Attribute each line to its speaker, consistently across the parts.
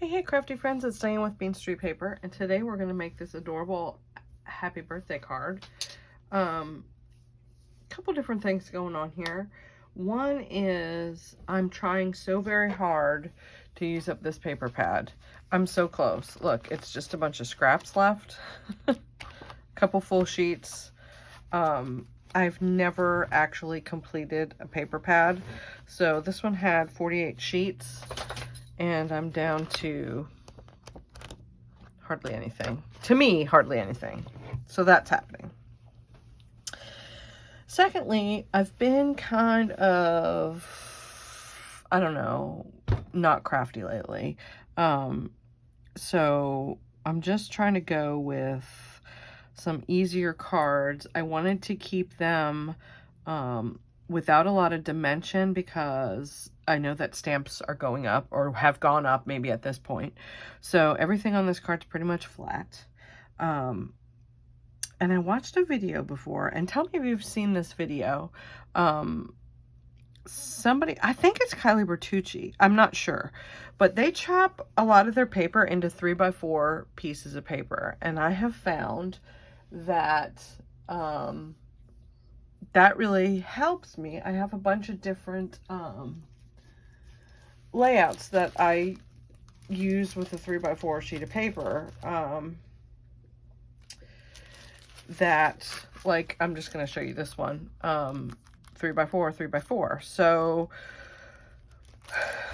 Speaker 1: Hey crafty friends, it's Diane with Bean Street Paper, and today we're going to make this adorable happy birthday card. Couple different things going on here. One is I'm trying so very hard to use up this paper pad. I'm so close. Look, it's just a bunch of scraps left. Couple full sheets. I've never actually completed a paper pad. So this one had 48 sheets. And I'm down to hardly anything. To me, hardly anything. So that's happening. Secondly, I've been kind of, I don't know, not crafty lately. So I'm just trying to go with some easier cards. I wanted to keep them without a lot of dimension because I know that stamps are going up or have gone up maybe at this point. So everything on this card's pretty much flat. And I watched a video before, and tell me if you've seen this video. Somebody, I think it's Kylie Bertucci, I'm not sure, but they chop a lot of their paper into 3x4 pieces of paper. And I have found that that really helps me. I have a bunch of different layouts that I use with a 3x4 sheet of paper that, like, I'm just going to show you this one, 3x4, 3x4. So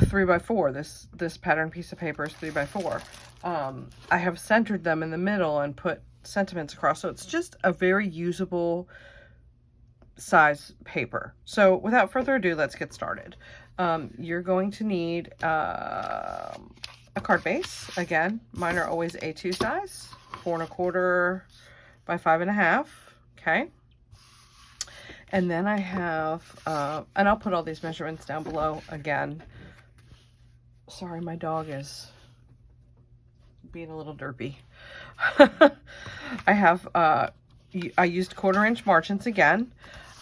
Speaker 1: 3x4, this pattern piece of paper is 3x4. I have centered them in the middle and put sentiments across, so it's just a very usable size paper. So without further ado, let's get started. You're going to need a card base. Again, mine are always A2 size, 4 1/4 by 5 1/2. Okay. And then I have, and I'll put all these measurements down below again. Sorry, my dog is being a little derpy. I have, I used 1/4" margins again.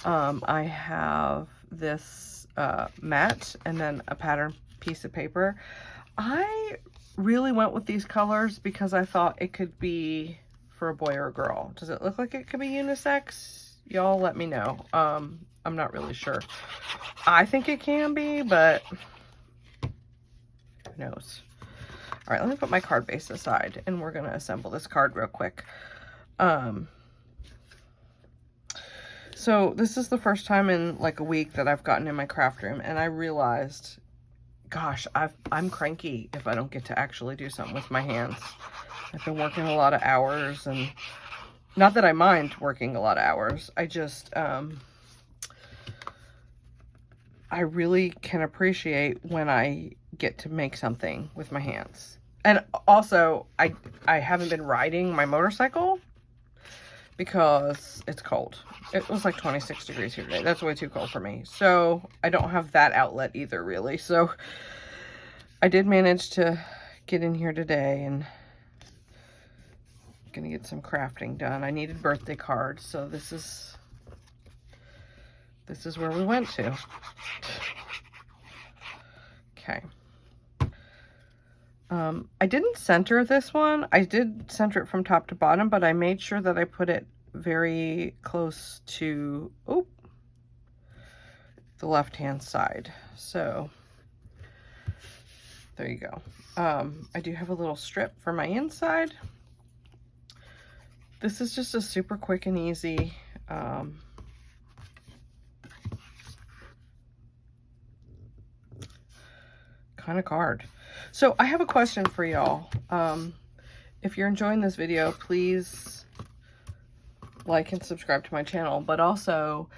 Speaker 1: I have this mat and then a pattern piece of paper. I really went with these colors because I thought it could be for a boy or a girl. Does it look like it could be unisex? Y'all let me know. I'm not really sure. I think it can be, but who knows? All right, let me put my card base aside and we're gonna assemble this card real quick. So this is the first time in like a week that I've gotten in my craft room, and I realized, gosh, I'm cranky if I don't get to actually do something with my hands. I've been working a lot of hours, and not that I mind working a lot of hours. I just, I really can appreciate when I get to make something with my hands. And also, I haven't been riding my motorcycle because it's cold. It was like 26 degrees here today. That's way too cold for me. So I don't have that outlet either, really. So I did manage to get in here today and I'm gonna get some crafting done. I needed birthday cards, so this is where we went to. Okay. I didn't center this one. I did center it from top to bottom, but I made sure that I put it very close to the left-hand side. So there you go. I do have a little strip for my inside. This is just a super quick and easy kind of card. So I have a question for y'all. If you're enjoying this video, please like and subscribe to my channel. But also,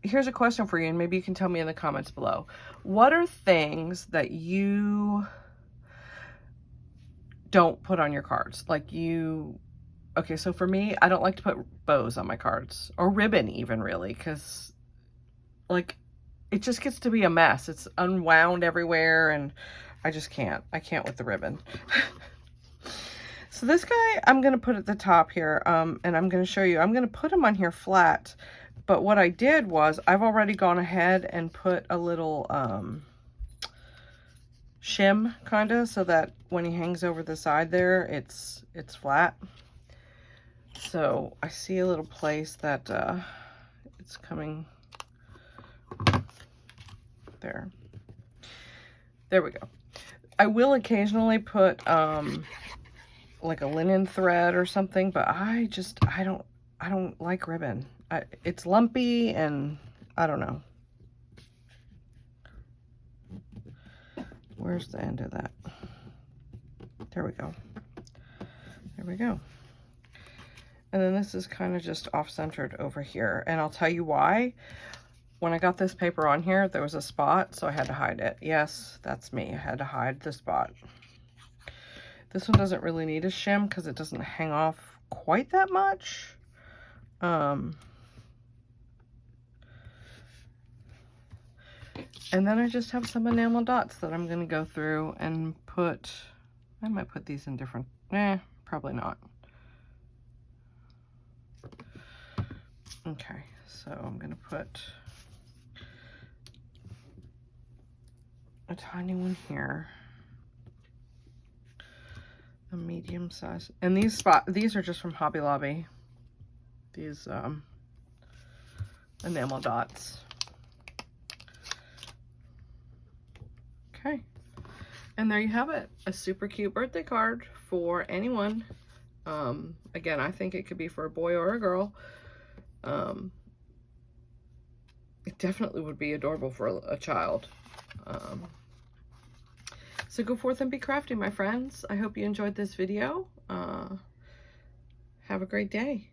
Speaker 1: here's a question for you, and maybe you can tell me in the comments below. What are things that you don't put on your cards? Like okay, so for me, I don't like to put bows on my cards, or ribbon even, really, because like it just gets to be a mess. It's unwound everywhere, and I just can't. I can't with the ribbon. So this guy, I'm going to put at the top here, and I'm going to show you. I'm going to put him on here flat, but what I did was I've already gone ahead and put a little shim kind of, so that when he hangs over the side there, it's flat. So I see a little place that it's coming there. There we go. I will occasionally put like a linen thread or something, but I don't like ribbon. It's lumpy and I don't know. Where's the end of that? There we go. There we go. And then this is kind of just off-centered over here. And I'll tell you why. When I got this paper on here, there was a spot, so I had to hide it. Yes, that's me. I had to hide the spot. This one doesn't really need a shim because it doesn't hang off quite that much. And then I just have some enamel dots that I'm going to go through and put, I might put these in different, probably not. Okay, so I'm going to put a tiny one here, a medium size, and these are just from Hobby Lobby, these enamel dots. Okay, and there you have it, a super cute birthday card for anyone. Again, I think it could be for a boy or a girl. It definitely would be adorable for a child. So go forth and be crafty, my friends. I hope you enjoyed this video. Have a great day.